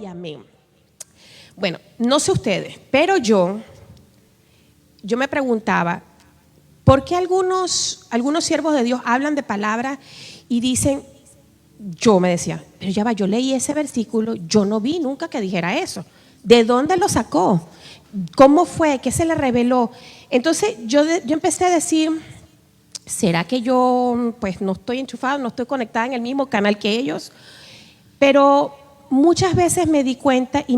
Y amén. Bueno, no sé ustedes, pero yo me preguntaba, ¿por qué algunos siervos de Dios hablan de palabras y dicen, yo me decía, pero ya va, yo leí ese versículo, yo no vi nunca que dijera eso? ¿De dónde lo sacó? ¿Cómo fue? ¿Qué se le reveló? Entonces yo empecé a decir, ¿será que yo pues no estoy enchufada, no estoy conectada en el mismo canal que ellos? Pero muchas veces me di cuenta y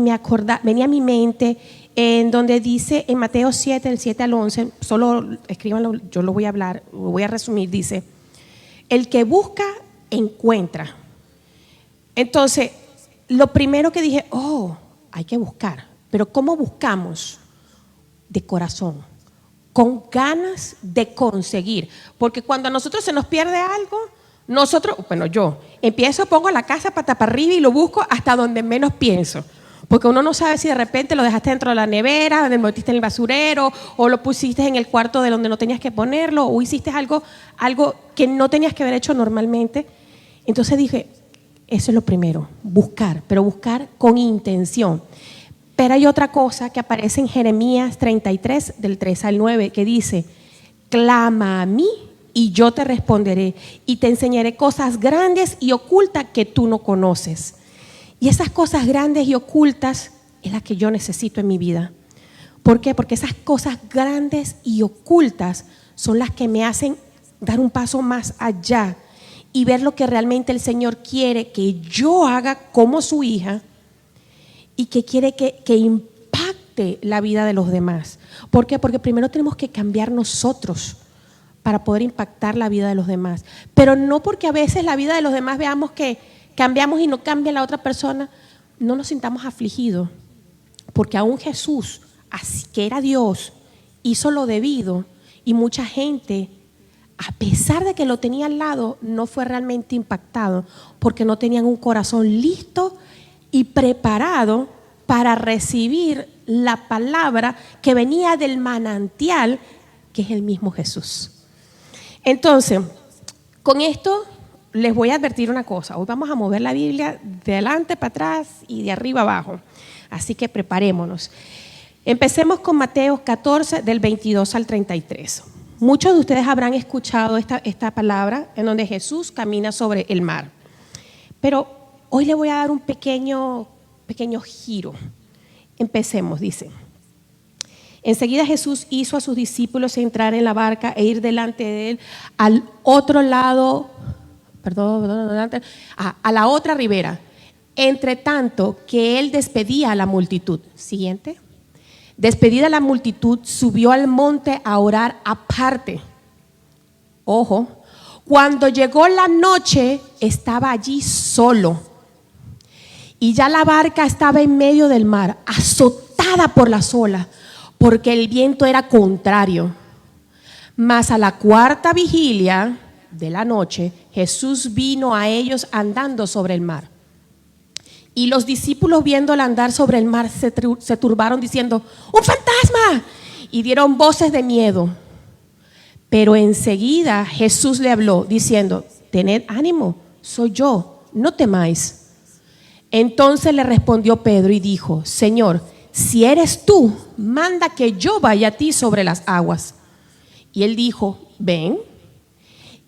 venía a mi mente en donde dice en Mateo 7, del 7 al 11, solo escríbanlo, yo lo voy a hablar, lo voy a resumir, dice, el que busca, encuentra. Entonces, lo primero que dije, hay que buscar, pero ¿cómo buscamos? De corazón, con ganas de conseguir, porque cuando a nosotros se nos pierde algo, yo empiezo, pongo la casa pata para arriba y lo busco hasta donde menos pienso, porque uno no sabe si de repente lo dejaste dentro de la nevera, lo metiste en el basurero, o lo pusiste en el cuarto de donde no tenías que ponerlo, o hiciste algo que no tenías que haber hecho normalmente. Entonces dije, eso es lo primero, buscar, pero buscar con intención. Pero hay otra cosa que aparece en Jeremías 33, del 3 al 9, que dice, clama a mí y yo te responderé y te enseñaré cosas grandes y ocultas que tú no conoces. Y esas cosas grandes y ocultas es las que yo necesito en mi vida. ¿Por qué? Porque esas cosas grandes y ocultas son las que me hacen dar un paso más allá y ver lo que realmente el Señor quiere que yo haga como su hija y que quiere que impacte la vida de los demás. ¿Por qué? Porque primero tenemos que cambiar nosotros para poder impactar la vida de los demás. Pero no porque a veces la vida de los demás veamos que cambiamos y no cambia la otra persona, no nos sintamos afligidos, porque aún Jesús, así que era Dios, hizo lo debido y mucha gente, a pesar de que lo tenía al lado, no fue realmente impactado porque no tenían un corazón listo y preparado para recibir la palabra que venía del manantial, que es el mismo Jesús. Entonces, con esto les voy a advertir una cosa. Hoy vamos a mover la Biblia de adelante para atrás y de arriba abajo. Así que preparémonos. Empecemos con Mateo 14, del 22 al 33. Muchos de ustedes habrán escuchado esta palabra en donde Jesús camina sobre el mar. Pero hoy le voy a dar un pequeño giro. Empecemos, dice. Enseguida Jesús hizo a sus discípulos entrar en la barca e ir delante de él al otro lado, a la otra ribera, entre tanto que él despedía a la multitud. Siguiente. Despedida la multitud, subió al monte a orar aparte. Ojo, cuando llegó la noche, estaba allí solo. Y ya la barca estaba en medio del mar, azotada por las olas, porque el viento era contrario. Mas a la cuarta vigilia de la noche, Jesús vino a ellos andando sobre el mar. Y los discípulos, viéndole andar sobre el mar, se turbaron diciendo, ¡un fantasma! Y dieron voces de miedo. Pero enseguida Jesús le habló diciendo, tened ánimo, soy yo, no temáis. Entonces le respondió Pedro y dijo, Señor, si eres tú, manda que yo vaya a ti sobre las aguas. Y él dijo, ven.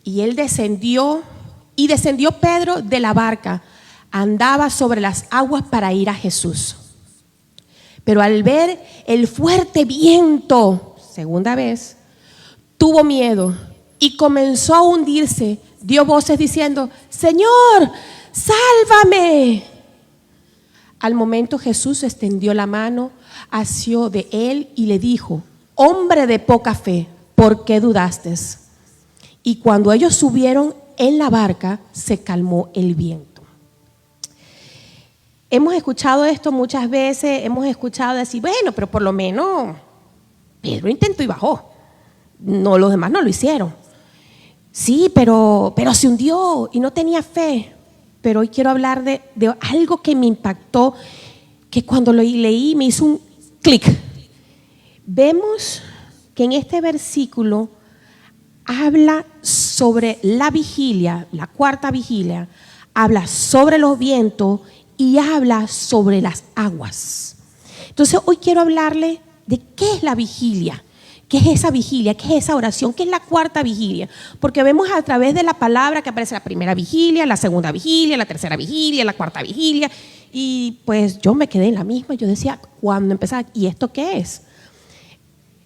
Y él descendió Pedro de la barca, andaba sobre las aguas para ir a Jesús. Pero al ver el fuerte viento, segunda vez, tuvo miedo y comenzó a hundirse. Dio voces diciendo, Señor, sálvame. Al momento Jesús extendió la mano, asió de él y le dijo, hombre de poca fe, ¿por qué dudaste? Y cuando ellos subieron en la barca, se calmó el viento. Hemos escuchado esto muchas veces, hemos escuchado decir, bueno, pero por lo menos Pedro intentó y bajó. No, los demás no lo hicieron. Sí, pero se hundió y no tenía fe. Pero hoy quiero hablar de algo que me impactó, que cuando lo leí me hizo un clic. Vemos que en este versículo habla sobre la vigilia, la cuarta vigilia, habla sobre los vientos y habla sobre las aguas. Entonces hoy quiero hablarle de qué es la vigilia. ¿Qué es esa vigilia? ¿Qué es esa oración? ¿Qué es la cuarta vigilia? Porque vemos a través de la palabra que aparece la primera vigilia, la segunda vigilia, la tercera vigilia, la cuarta vigilia. Y pues yo me quedé en la misma. Yo decía, cuando empezaba, ¿y esto qué es?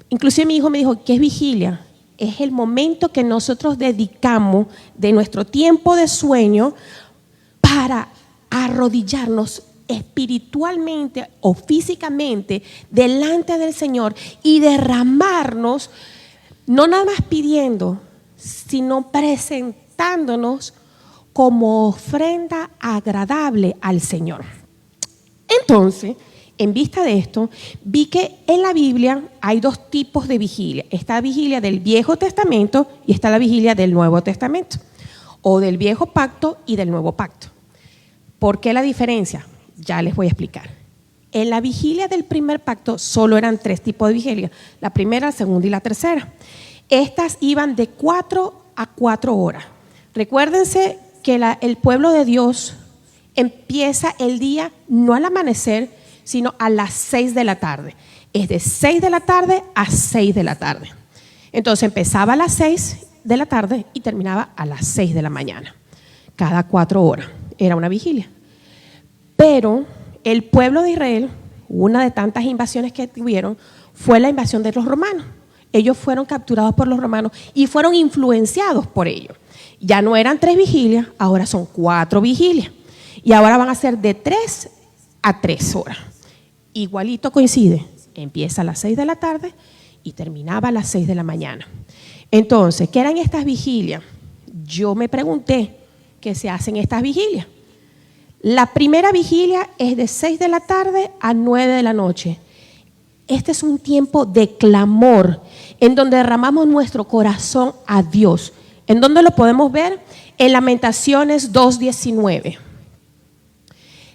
Inclusive mi hijo me dijo, ¿qué es vigilia? Es el momento que nosotros dedicamos de nuestro tiempo de sueño para arrodillarnos espiritualmente o físicamente delante del Señor y derramarnos, no nada más pidiendo, sino presentándonos como ofrenda agradable al Señor. Entonces, en vista de esto, vi que en la Biblia hay dos tipos de vigilia. Está la vigilia del Viejo Testamento y está la vigilia del Nuevo Testamento, o del Viejo Pacto y del Nuevo Pacto. ¿Por qué la diferencia? Ya les voy a explicar. En la vigilia del primer pacto solo eran 3 tipos de vigilia: la primera, la segunda y la tercera. Estas iban de 4 a 4 horas. Recuérdense que el pueblo de Dios empieza el día no al amanecer, sino a las 6 de la tarde. Es de 6 de la tarde a 6 de la tarde. Entonces empezaba a las 6 de la tarde y terminaba a las 6 de la mañana. Cada 4 horas. Era una vigilia. Pero el pueblo de Israel, una de tantas invasiones que tuvieron, fue la invasión de los romanos. Ellos fueron capturados por los romanos y fueron influenciados por ellos. Ya no eran 3 vigilias, ahora son 4 vigilias. Y ahora van a ser de 3 a 3 horas. Igualito coincide, empieza a las 6 de la tarde y terminaba a las 6 de la mañana. Entonces, ¿qué eran estas vigilias? Yo me pregunté, ¿qué se hacen estas vigilias? La primera vigilia es de 6 de la tarde a 9 de la noche. Este es un tiempo de clamor en donde derramamos nuestro corazón a Dios. ¿En dónde lo podemos ver? En Lamentaciones 2:19.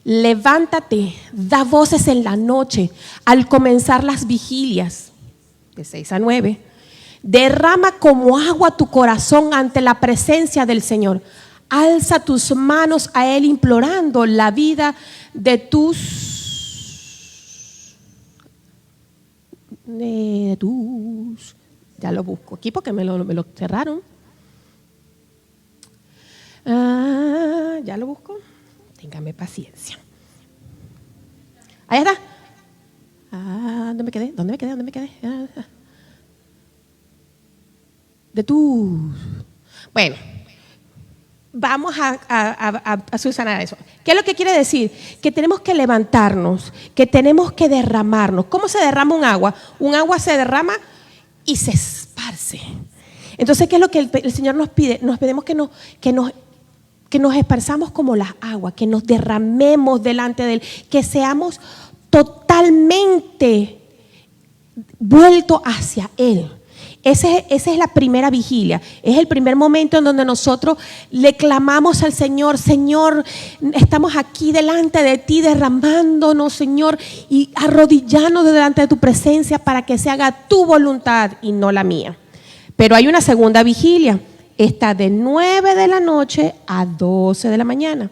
Levántate, da voces en la noche al comenzar las vigilias, de 6 a 9. Derrama como agua tu corazón ante la presencia del Señor. Alza tus manos a Él implorando la vida de ya lo busco aquí porque me lo cerraron. Ya lo busco. Téngame paciencia. Ahí está. ¿Dónde me quedé? Bueno, vamos a subsanar eso. ¿Qué es lo que quiere decir? Que tenemos que levantarnos, que tenemos que derramarnos. ¿Cómo se derrama un agua? Un agua se derrama y se esparce. Entonces, ¿qué es lo que el Señor nos pide? Nos pedimos que nos esparzamos como las aguas, que nos derramemos delante de Él, que seamos totalmente vueltos hacia Él. Esa es la primera vigilia, es el primer momento en donde nosotros le clamamos al Señor: Señor, estamos aquí delante de ti derramándonos, Señor, y arrodillándonos delante de tu presencia para que se haga tu voluntad y no la mía. Pero hay una segunda vigilia, está de 9 de la noche a 12 de la mañana.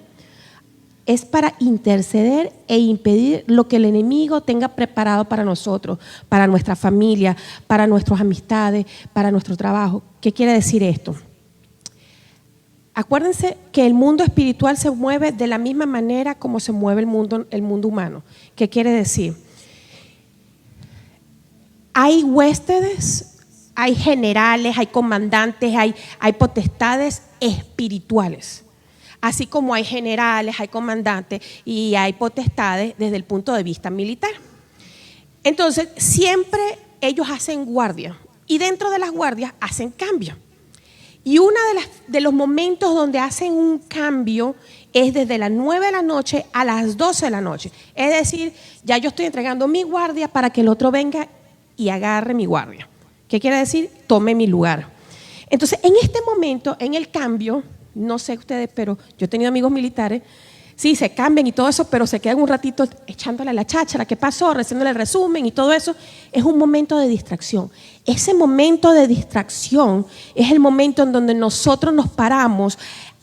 Es para interceder e impedir lo que el enemigo tenga preparado para nosotros, para nuestra familia, para nuestras amistades, para nuestro trabajo. ¿Qué quiere decir esto? Acuérdense que el mundo espiritual se mueve de la misma manera como se mueve el mundo humano. ¿Qué quiere decir? Hay huéspedes, hay generales, hay comandantes, hay potestades espirituales. Así como hay generales, hay comandantes y hay potestades desde el punto de vista militar. Entonces, siempre ellos hacen guardia y dentro de las guardias hacen cambio. Y uno de los momentos donde hacen un cambio es desde las 9 de la noche a las 12 de la noche. Es decir, ya yo estoy entregando mi guardia para que el otro venga y agarre mi guardia. ¿Qué quiere decir? Tome mi lugar. Entonces, en este momento, en el cambio, no sé ustedes, pero yo he tenido amigos militares, Sí, se cambian y todo eso, pero se quedan un ratito echándole a la cháchara, ¿qué pasó? Haciéndole el resumen y todo eso. Es un momento de distracción. Ese momento de distracción es el momento en donde nosotros nos paramos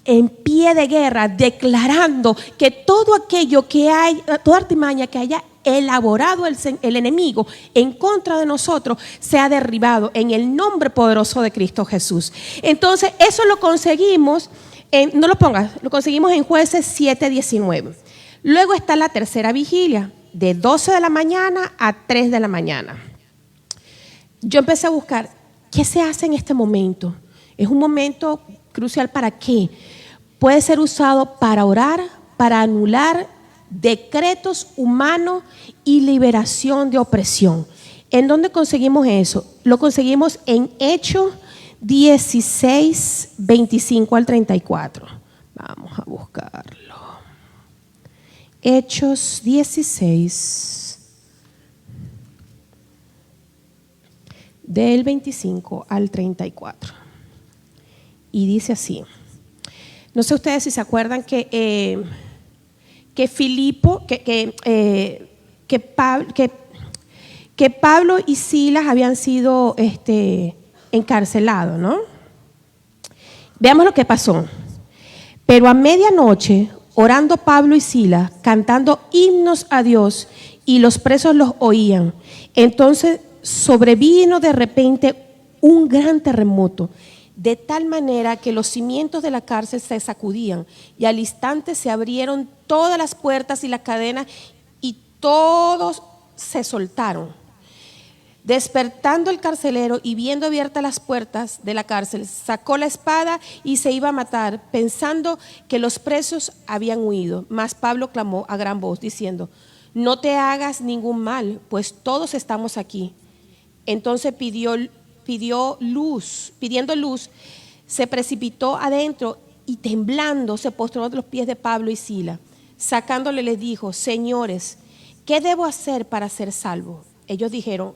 en pie de guerra, declarando que todo aquello que hay, toda artimaña que haya elaborado el enemigo en contra de nosotros, sea derribado en el nombre poderoso de Cristo Jesús. Entonces, eso lo conseguimos. No lo pongas, lo conseguimos en Jueces 7:19. Luego está la tercera vigilia, de 12 de la mañana a 3 de la mañana. Yo empecé a buscar, ¿qué se hace en este momento? Es un momento crucial. ¿Para qué? Puede ser usado para orar, para anular decretos humanos y liberación de opresión. ¿En dónde conseguimos eso? Lo conseguimos en Hechos 16, 25 al 34. Vamos a buscarlo. Hechos 16, del 25 al 34. Y dice así. No sé ustedes si se acuerdan que Pablo y Silas habían sido encarcelados, ¿no? Veamos lo que pasó. Pero a medianoche, orando Pablo y Silas, cantando himnos a Dios, y los presos los oían. Entonces sobrevino de repente un gran terremoto, de tal manera que los cimientos de la cárcel se sacudían, y al instante se abrieron todas las puertas y las cadenas, y todos se soltaron. Despertando el carcelero y viendo abiertas las puertas de la cárcel, sacó la espada y se iba a matar, pensando que los presos habían huido. Mas Pablo clamó a gran voz, diciendo: no te hagas ningún mal, pues todos estamos aquí. Entonces pidiendo luz, se precipitó adentro y temblando se postró a los pies de Pablo y Silas. Sacándole les dijo: señores, ¿qué debo hacer para ser salvo? Ellos dijeron: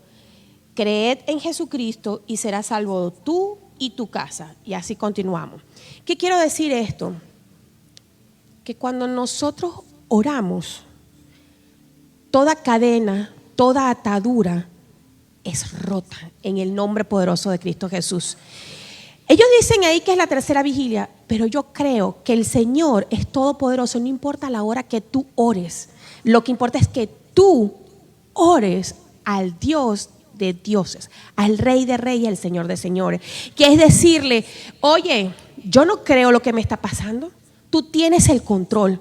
creed en Jesucristo y serás salvo tú y tu casa. Y así continuamos. ¿Qué quiero decir esto? Que cuando nosotros oramos, toda cadena, toda atadura es rota en el nombre poderoso de Cristo Jesús. Ellos dicen ahí que es la tercera vigilia, pero yo creo que el Señor es todopoderoso. No importa la hora que tú ores, lo que importa es que tú ores al Dios de dioses, al Rey de reyes, al Señor de señores, que es decirle: oye, yo no creo lo que me está pasando, tú tienes el control.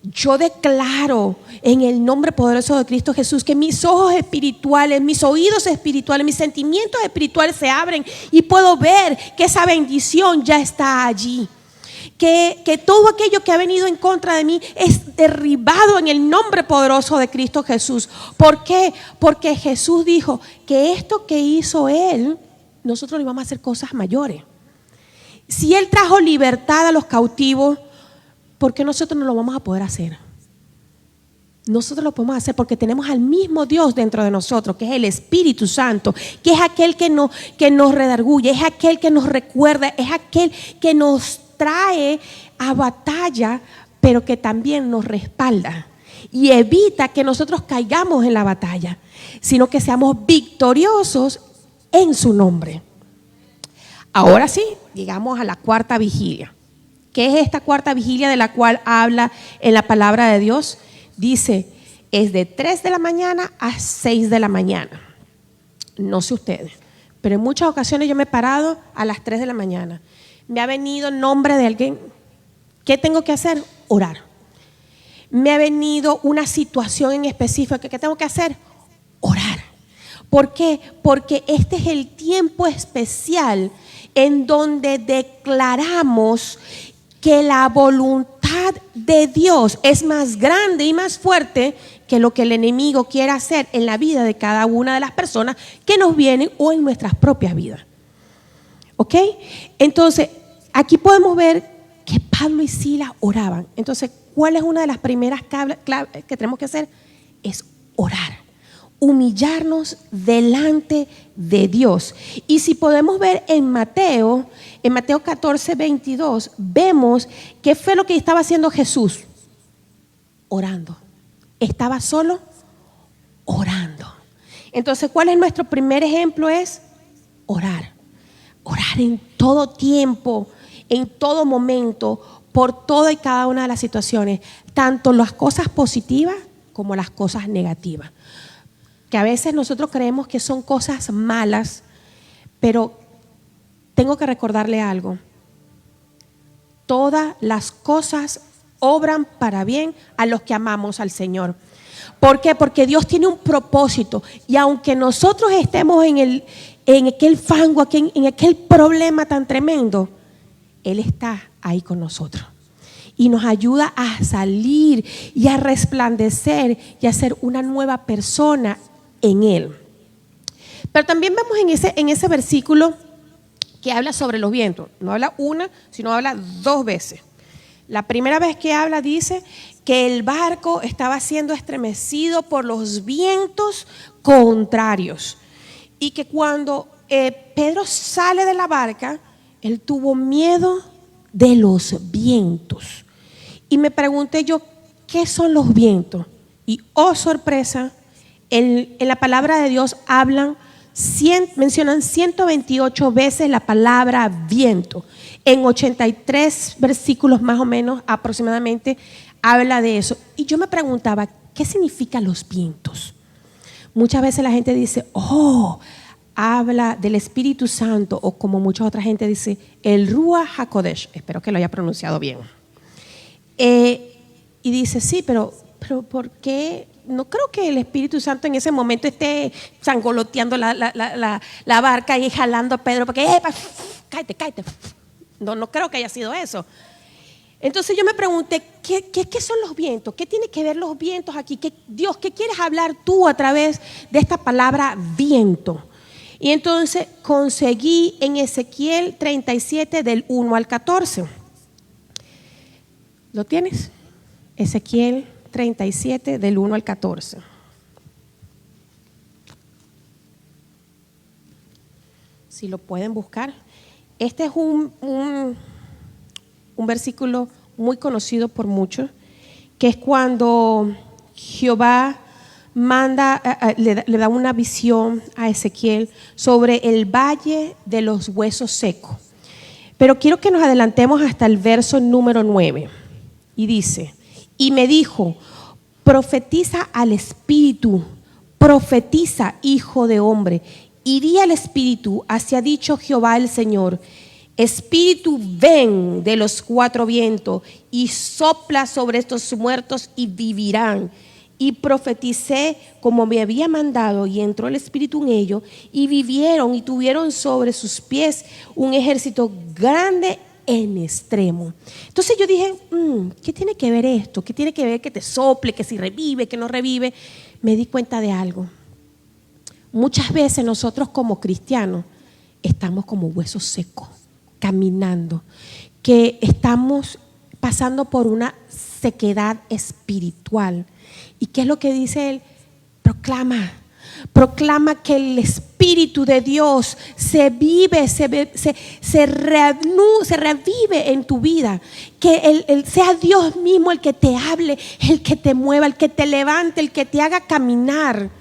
Yo declaro en el nombre poderoso de Cristo Jesús que mis ojos espirituales, mis oídos espirituales, mis sentimientos espirituales se abren y puedo ver que esa bendición ya está allí. Que todo aquello que ha venido en contra de mí es derribado en el nombre poderoso de Cristo Jesús. ¿Por qué? Porque Jesús dijo que esto que hizo Él, nosotros le vamos a hacer cosas mayores. Si Él trajo libertad a los cautivos, ¿por qué nosotros no lo vamos a poder hacer? Nosotros lo podemos hacer porque tenemos al mismo Dios dentro de nosotros, que es el Espíritu Santo, que es aquel que nos redarguye, es aquel que nos recuerda, es aquel que nos trae a batalla, pero que también nos respalda y evita que nosotros caigamos en la batalla, sino que seamos victoriosos en su nombre. Ahora sí, llegamos a la cuarta vigilia. ¿Qué es esta cuarta vigilia de la cual habla en la palabra de Dios? Dice, es de 3 de la mañana a 6 de la mañana. No sé ustedes, pero en muchas ocasiones yo me he parado a las 3 de la mañana. Me ha venido en nombre de alguien. ¿Qué tengo que hacer? Orar. Me ha venido una situación en específico. ¿Qué tengo que hacer? Orar. ¿Por qué? Porque este es el tiempo especial en donde declaramos que la voluntad de Dios es más grande y más fuerte que lo que el enemigo quiere hacer en la vida de cada una de las personas que nos vienen o en nuestras propias vidas. ¿Ok? Entonces, aquí podemos ver que Pablo y Silas oraban. Entonces, ¿cuál es una de las primeras claves que tenemos que hacer? Es orar, humillarnos delante de Dios. Y si podemos ver en Mateo 14, 22, vemos qué fue lo que estaba haciendo Jesús. orando. Estaba solo orando. Entonces, ¿cuál es nuestro primer ejemplo? Es orar. Orar en todo tiempo, en todo momento, por toda y cada una de las situaciones, tanto las cosas positivas como las cosas negativas. Que a veces nosotros creemos que son cosas malas, pero tengo que recordarle algo. Todas las cosas obran para bien a los que amamos al Señor. ¿Por qué? Porque Dios tiene un propósito, y aunque nosotros estemos en aquel fango, en aquel problema tan tremendo, Él está ahí con nosotros y nos ayuda a salir y a resplandecer y a ser una nueva persona en Él. Pero también vemos en ese versículo que habla sobre los vientos. No habla una, sino habla dos veces. La primera vez que habla dice que el barco estaba siendo estremecido por los vientos contrarios, y que cuando Pedro sale de la barca, él tuvo miedo de los vientos. Y me pregunté yo, ¿qué son los vientos? Y oh sorpresa, en la palabra de Dios mencionan 128 veces la palabra viento. En 83 versículos más o menos aproximadamente habla de eso. Y yo me preguntaba, ¿qué significan los vientos? Muchas veces la gente dice, habla del Espíritu Santo, o como mucha otra gente dice, el Ruach HaKodesh. Espero que lo haya pronunciado bien. Y dice, sí, pero ¿por qué? No creo que el Espíritu Santo en ese momento esté zangoloteando la barca y jalando a Pedro porque cállate. No creo que haya sido eso. Entonces yo me pregunté, ¿qué son los vientos? ¿Qué tiene que ver los vientos aquí? Dios, ¿qué quieres hablar tú a través de esta palabra viento? Y entonces conseguí en Ezequiel 37 del 1 al 14. ¿Lo tienes? Ezequiel 37 del 1 al 14. Si lo pueden buscar. Este es un versículo muy conocido por muchos, que es cuando Jehová le da una visión a Ezequiel sobre el valle de los huesos secos. Pero quiero que nos adelantemos hasta el verso número 9. Y dice, y me dijo, profetiza al Espíritu, profetiza, hijo de hombre, y di al Espíritu, así ha dicho Jehová el Señor, Espíritu, ven de los cuatro vientos y sopla sobre estos muertos y vivirán. Y profeticé como me había mandado, y entró el Espíritu en ellos, y vivieron y tuvieron sobre sus pies un ejército grande en extremo. Entonces yo dije, ¿qué tiene que ver esto? ¿Qué tiene que ver que te sople, que si revive, que no revive? Me di cuenta de algo. Muchas veces nosotros como cristianos estamos como huesos secos, caminando, que estamos pasando por una sequedad espiritual. ¿Y qué es lo que dice él? Proclama que el Espíritu de Dios se revive en tu vida, que sea Dios mismo el que te hable, el que te mueva, el que te levante, el que te haga caminar.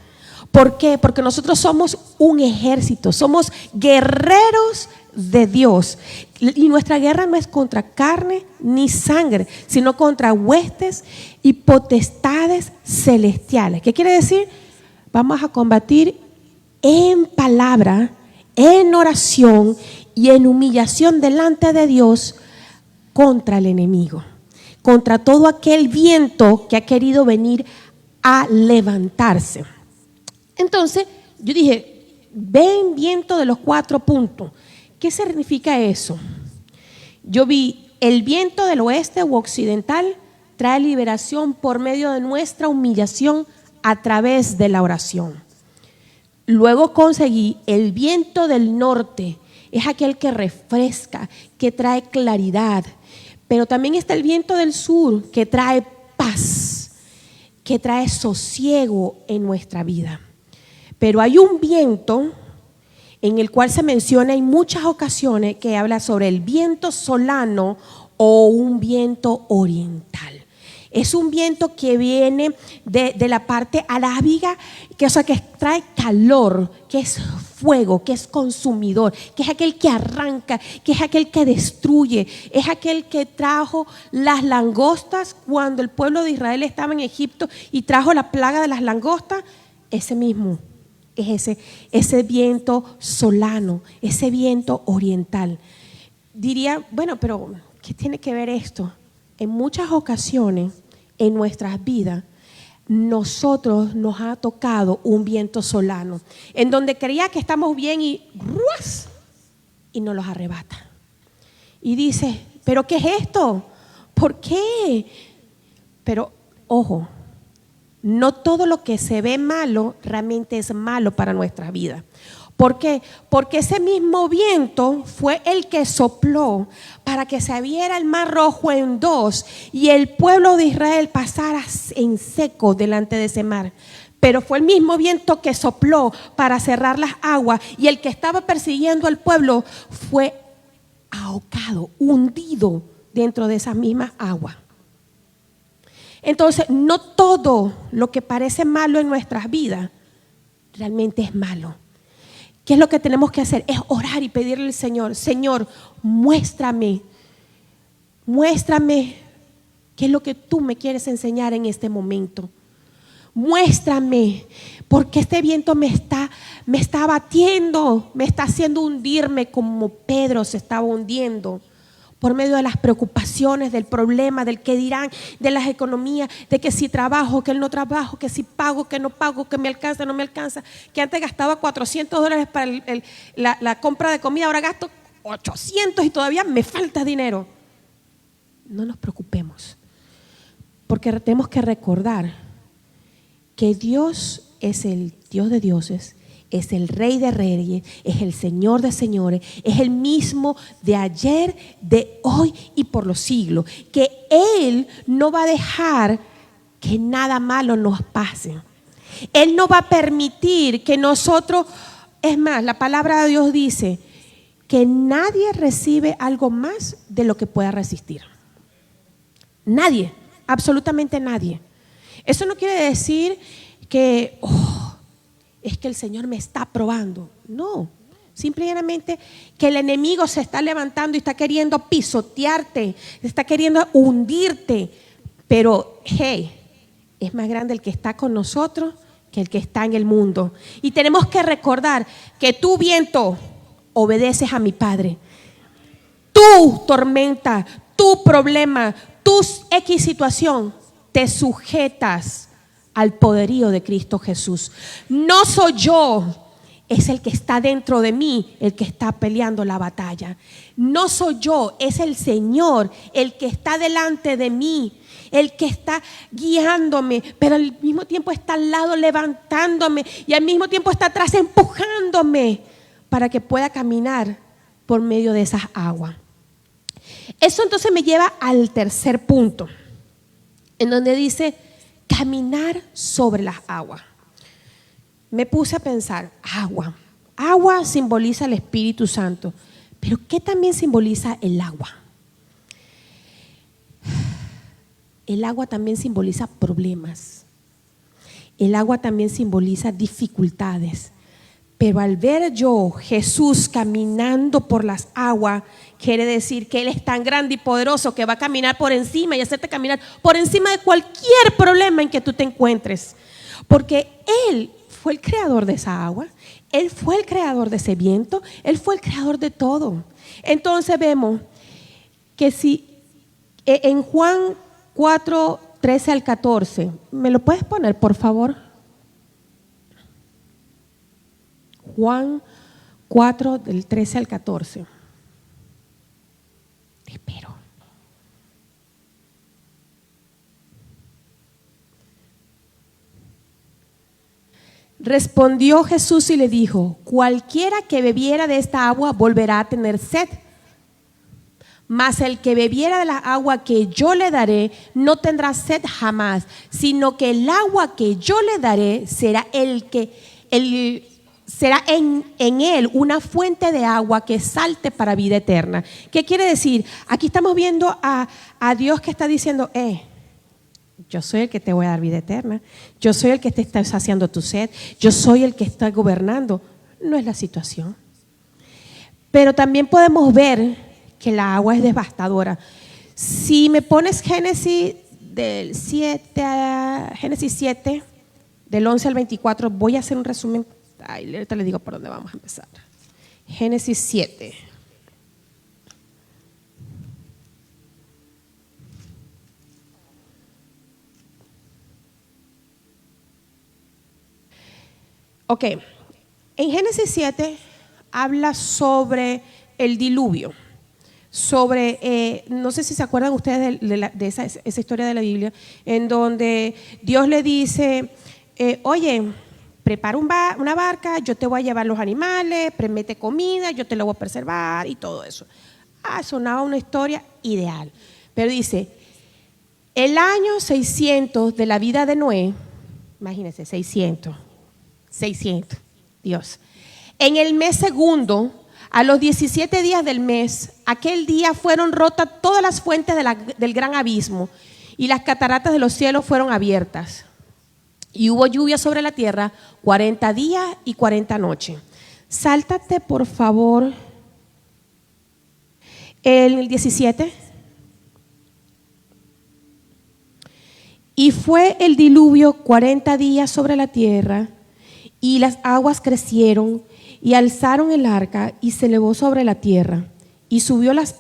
¿Por qué? Porque nosotros somos un ejército, somos guerreros de Dios, y nuestra guerra no es contra carne ni sangre, sino contra huestes y potestades celestiales. ¿Qué quiere decir? Vamos a combatir en palabra, en oración y en humillación delante de Dios contra el enemigo, contra todo aquel viento que ha querido venir a levantarse. Entonces yo dije, ven viento de los 4 puntos. ¿Qué significa eso? Yo vi el viento del oeste u occidental trae liberación por medio de nuestra humillación a través de la oración. Luego conseguí el viento del norte, es aquel que refresca, que trae claridad. Pero también está el viento del sur, que trae paz, que trae sosiego en nuestra vida. Pero hay un viento en el cual se menciona en muchas ocasiones, que habla sobre el viento solano o un viento oriental. Es un viento que viene de la parte arábiga, que trae calor, que es fuego, que es consumidor, que es aquel que arranca, que es aquel que destruye, es aquel que trajo las langostas cuando el pueblo de Israel estaba en Egipto y trajo la plaga de las langostas. Ese mismo es ese viento solano, ese viento oriental. Diría, bueno, pero ¿qué tiene que ver esto? En muchas ocasiones en nuestras vidas, nosotros nos ha tocado un viento solano, en donde creía que estamos bien y ¡ruas! Y nos los arrebata. Y dice, ¿pero qué es esto? ¿Por qué? Pero, ojo, no todo lo que se ve malo realmente es malo para nuestra vida. ¿Por qué? Porque ese mismo viento fue el que sopló para que se abriera el mar Rojo en dos y el pueblo de Israel pasara en seco delante de ese mar. Pero fue el mismo viento que sopló para cerrar las aguas y el que estaba persiguiendo al pueblo fue ahogado, hundido dentro de esas mismas aguas. Entonces, no todo lo que parece malo en nuestras vidas realmente es malo. ¿Qué es lo que tenemos que hacer? Es orar y pedirle al Señor, Señor, muéstrame qué es lo que tú me quieres enseñar en este momento. Muéstrame, porque este viento me está abatiendo, me está haciendo hundirme como Pedro se estaba hundiendo. Por medio de las preocupaciones, del problema, del que dirán, de las economías, de que si trabajo, que no trabajo, que si pago, que no pago, que me alcanza, no me alcanza. Que antes gastaba $400 para la compra de comida, ahora gasto 800 y todavía me falta dinero. No nos preocupemos, porque tenemos que recordar que Dios es el Dios de dioses, es el Rey de reyes, es el Señor de señores, es el mismo de ayer, de hoy y por los siglos. Que Él no va a dejar que nada malo nos pase. Él no va a permitir que nosotros, es más, la palabra de Dios dice que nadie recibe algo más de lo que pueda resistir. Nadie, absolutamente nadie. Eso no quiere decir que es que el Señor me está probando. No, simplemente que el enemigo se está levantando y está queriendo pisotearte, está queriendo hundirte. Pero, hey, es más grande el que está con nosotros que el que está en el mundo. Y tenemos que recordar que tú, viento, obedeces a mi Padre. Tu tormenta, tu problema, tu X situación, te sujetas al poderío de Cristo Jesús. No soy yo, es el que está dentro de mí el que está peleando la batalla. No soy yo, es el Señor el que está delante de mí, el que está guiándome, pero al mismo tiempo está al lado levantándome y al mismo tiempo está atrás empujándome para que pueda caminar por medio de esas aguas. Eso entonces me lleva al tercer punto, en donde dice caminar sobre las aguas. Me puse a pensar, agua simboliza el Espíritu Santo, pero ¿qué también simboliza el agua? El agua también simboliza problemas, el agua también simboliza dificultades. Pero al ver yo Jesús caminando por las aguas, quiere decir que Él es tan grande y poderoso que va a caminar por encima y hacerte caminar por encima de cualquier problema en que tú te encuentres. Porque Él fue el creador de esa agua, Él fue el creador de ese viento, Él fue el creador de todo. Entonces vemos que si en Juan 4, 13 al 14, ¿me lo puedes poner por favor? Juan 4, del 13 al 14. Te espero. Respondió Jesús y le dijo: cualquiera que bebiera de esta agua volverá a tener sed. Mas el que bebiera de la agua que yo le daré no tendrá sed jamás, sino que el agua que yo le daré será será en él una fuente de agua que salte para vida eterna. ¿Qué quiere decir? Aquí estamos viendo a Dios que está diciendo, Yo soy el que te voy a dar vida eterna. Yo soy el que te está saciando tu sed. Yo soy el que está gobernando. No es la situación. Pero también podemos ver que la agua es devastadora. Si me pones Génesis del 7 a Génesis 7, del 11 al 24, voy a hacer un resumen. Ahorita les digo por dónde vamos a empezar. Génesis 7. Ok, en Génesis 7 habla sobre el diluvio, sobre, no sé si se acuerdan ustedes de esa historia de la Biblia, en donde Dios le dice, oye, prepara una barca, yo te voy a llevar los animales, mete comida, yo te lo voy a preservar y todo eso. Sonaba una historia ideal, pero dice, el año 600 de la vida de Noé, imagínense, 600, Dios. En el mes segundo, a los 17 días del mes, aquel día fueron rotas todas las fuentes del gran abismo y las cataratas de los cielos fueron abiertas. Y hubo lluvia sobre la tierra 40 días y 40 noches. Sáltate, por favor, el 17. Y fue el diluvio 40 días sobre la tierra, y las aguas crecieron y alzaron el arca y se elevó sobre la tierra. Y subieron las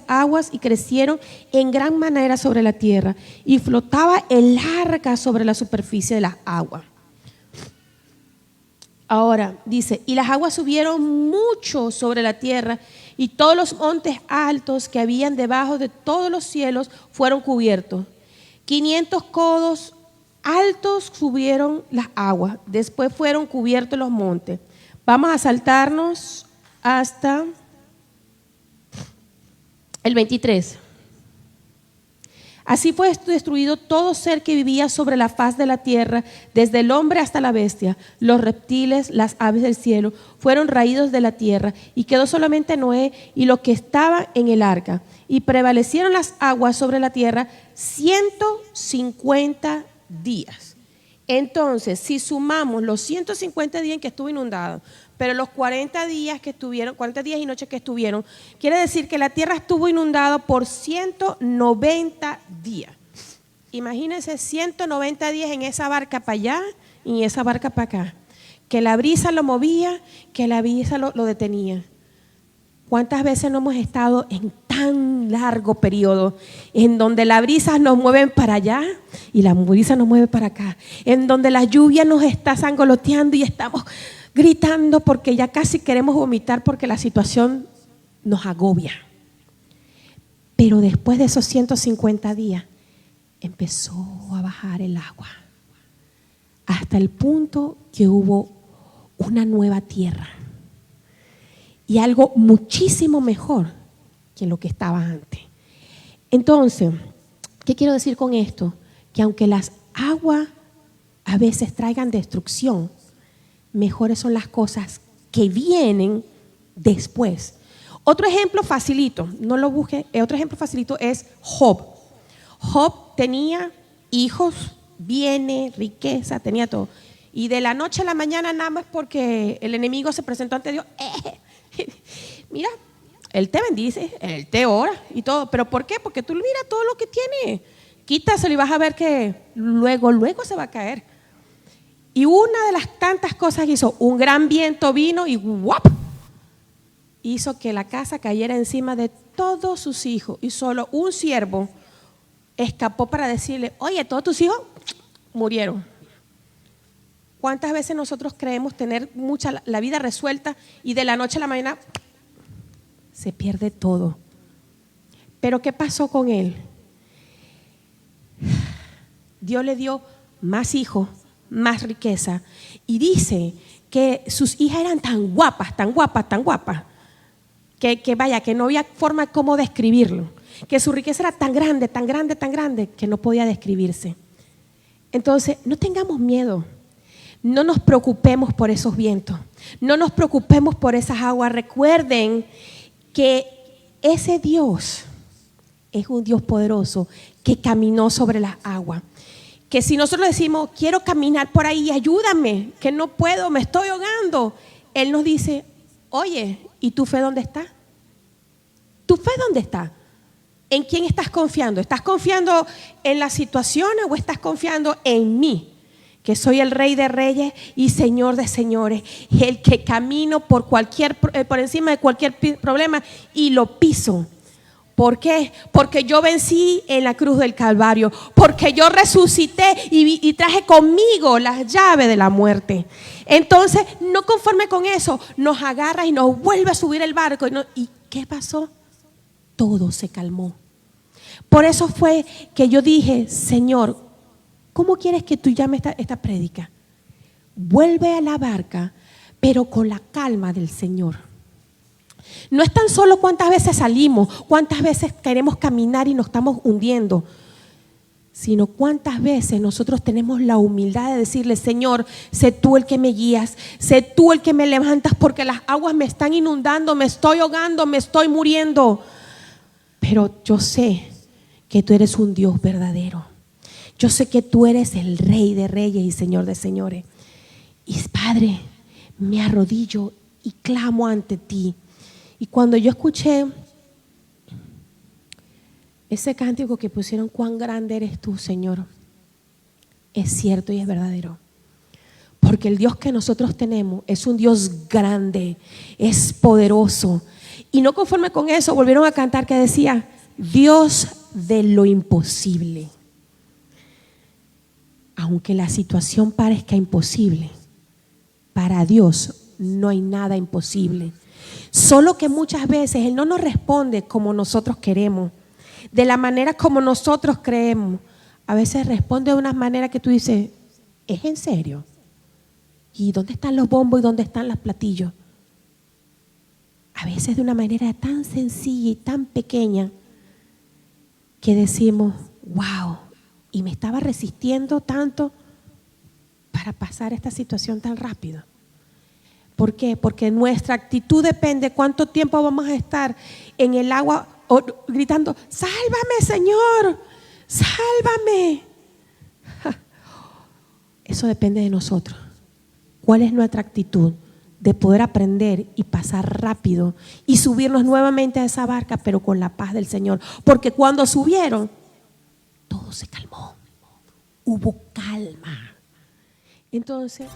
aguas y crecieron en gran manera sobre la tierra. Y flotaba el arca sobre la superficie de las aguas. Ahora dice, y las aguas subieron mucho sobre la tierra, y todos los montes altos que habían debajo de todos los cielos fueron cubiertos. 500 codos altos subieron las aguas, después fueron cubiertos los montes. Vamos a saltarnos hasta el 23. Así fue destruido todo ser que vivía sobre la faz de la tierra, desde el hombre hasta la bestia, los reptiles, las aves del cielo, fueron raídos de la tierra, y quedó solamente Noé y los que estaban en el arca. Y prevalecieron las aguas sobre la tierra 150 días. Entonces, si sumamos los 150 días en que estuvo inundado, pero los 40 días y noches que estuvieron, quiere decir que la tierra estuvo inundada por 190 días. Imagínense 190 días en esa barca para allá y en esa barca para acá. Que la brisa lo movía, que la brisa lo detenía. ¿Cuántas veces no hemos estado en tan largo periodo en donde las brisas nos mueven para allá y la brisa nos mueve para acá? En donde la lluvia nos está sangoloteando y estamos gritando porque ya casi queremos vomitar porque la situación nos agobia. Pero después de esos 150 días empezó a bajar el agua hasta el punto que hubo una nueva tierra. Y algo muchísimo mejor que lo que estaba antes. Entonces, ¿qué quiero decir con esto? Que aunque las aguas a veces traigan destrucción, mejores son las cosas que vienen después. Otro ejemplo facilito, no lo busque, otro ejemplo facilito es Job. Job tenía hijos, bienes, riqueza, tenía todo. Y de la noche a la mañana, nada más porque el enemigo se presentó ante Dios, mira, Él te bendice, Él te ora y todo. ¿Pero por qué? Porque tú mira todo lo que tiene. Quítaselo y vas a ver que luego se va a caer. Y una de las tantas cosas que hizo, un gran viento vino y ¡guap! Hizo que la casa cayera encima de todos sus hijos. Y solo un siervo escapó para decirle, oye, todos tus hijos murieron. ¿Cuántas veces nosotros creemos tener la vida resuelta y de la noche a la mañana se pierde todo? Pero ¿qué pasó con él? Dios le dio más hijos, más riqueza. Y dice que sus hijas eran tan guapas, que vaya, que no había forma cómo describirlo. Que su riqueza era tan grande, que no podía describirse. Entonces, no tengamos miedo. No nos preocupemos por esos vientos, no nos preocupemos por esas aguas. Recuerden que ese Dios es un Dios poderoso que caminó sobre las aguas. Que si nosotros decimos, quiero caminar por ahí, ayúdame, que no puedo, me estoy ahogando, Él nos dice, oye, ¿y tu fe dónde está? ¿Tu fe dónde está? ¿En quién estás confiando? ¿Estás confiando en las situaciones o estás confiando en mí? Que soy el Rey de Reyes y Señor de Señores, el que camino por encima de cualquier problema y lo piso. ¿Por qué? Porque yo vencí en la cruz del Calvario, porque yo resucité y traje conmigo las llaves de la muerte. Entonces, no conforme con eso, nos agarra y nos vuelve a subir el barco. ¿Y qué pasó? Todo se calmó. Por eso fue que yo dije, Señor, ¿cómo quieres que tú llames esta prédica? Vuelve a la barca, pero con la calma del Señor. No es tan solo cuántas veces salimos, cuántas veces queremos caminar y nos estamos hundiendo, sino cuántas veces nosotros tenemos la humildad de decirle, Señor, sé tú el que me guías, sé tú el que me levantas, porque las aguas me están inundando, me estoy ahogando, me estoy muriendo. Pero yo sé que tú eres un Dios verdadero. Yo sé que tú eres el Rey de Reyes y Señor de Señores. Y Padre, me arrodillo y clamo ante ti. Y cuando yo escuché ese cántico que pusieron, cuán grande eres tú, Señor, es cierto y es verdadero. Porque el Dios que nosotros tenemos es un Dios grande, es poderoso. Y no conforme con eso, volvieron a cantar que decía, Dios de lo imposible. Aunque la situación parezca imposible, para Dios no hay nada imposible. Solo que muchas veces Él no nos responde como nosotros queremos, de la manera como nosotros creemos. A veces responde de una manera que tú dices, ¿es en serio? ¿Y dónde están los bombos y dónde están los platillos? A veces de una manera tan sencilla y tan pequeña que decimos, wow, y me estaba resistiendo tanto para pasar esta situación tan rápido. ¿Por qué? Porque nuestra actitud depende de cuánto tiempo vamos a estar en el agua gritando, sálvame, Señor, sálvame. Eso depende de nosotros. ¿Cuál es nuestra actitud de poder aprender y pasar rápido y subirnos nuevamente a esa barca, pero con la paz del Señor? Porque cuando subieron, todo se calmó, hubo calma. Entonces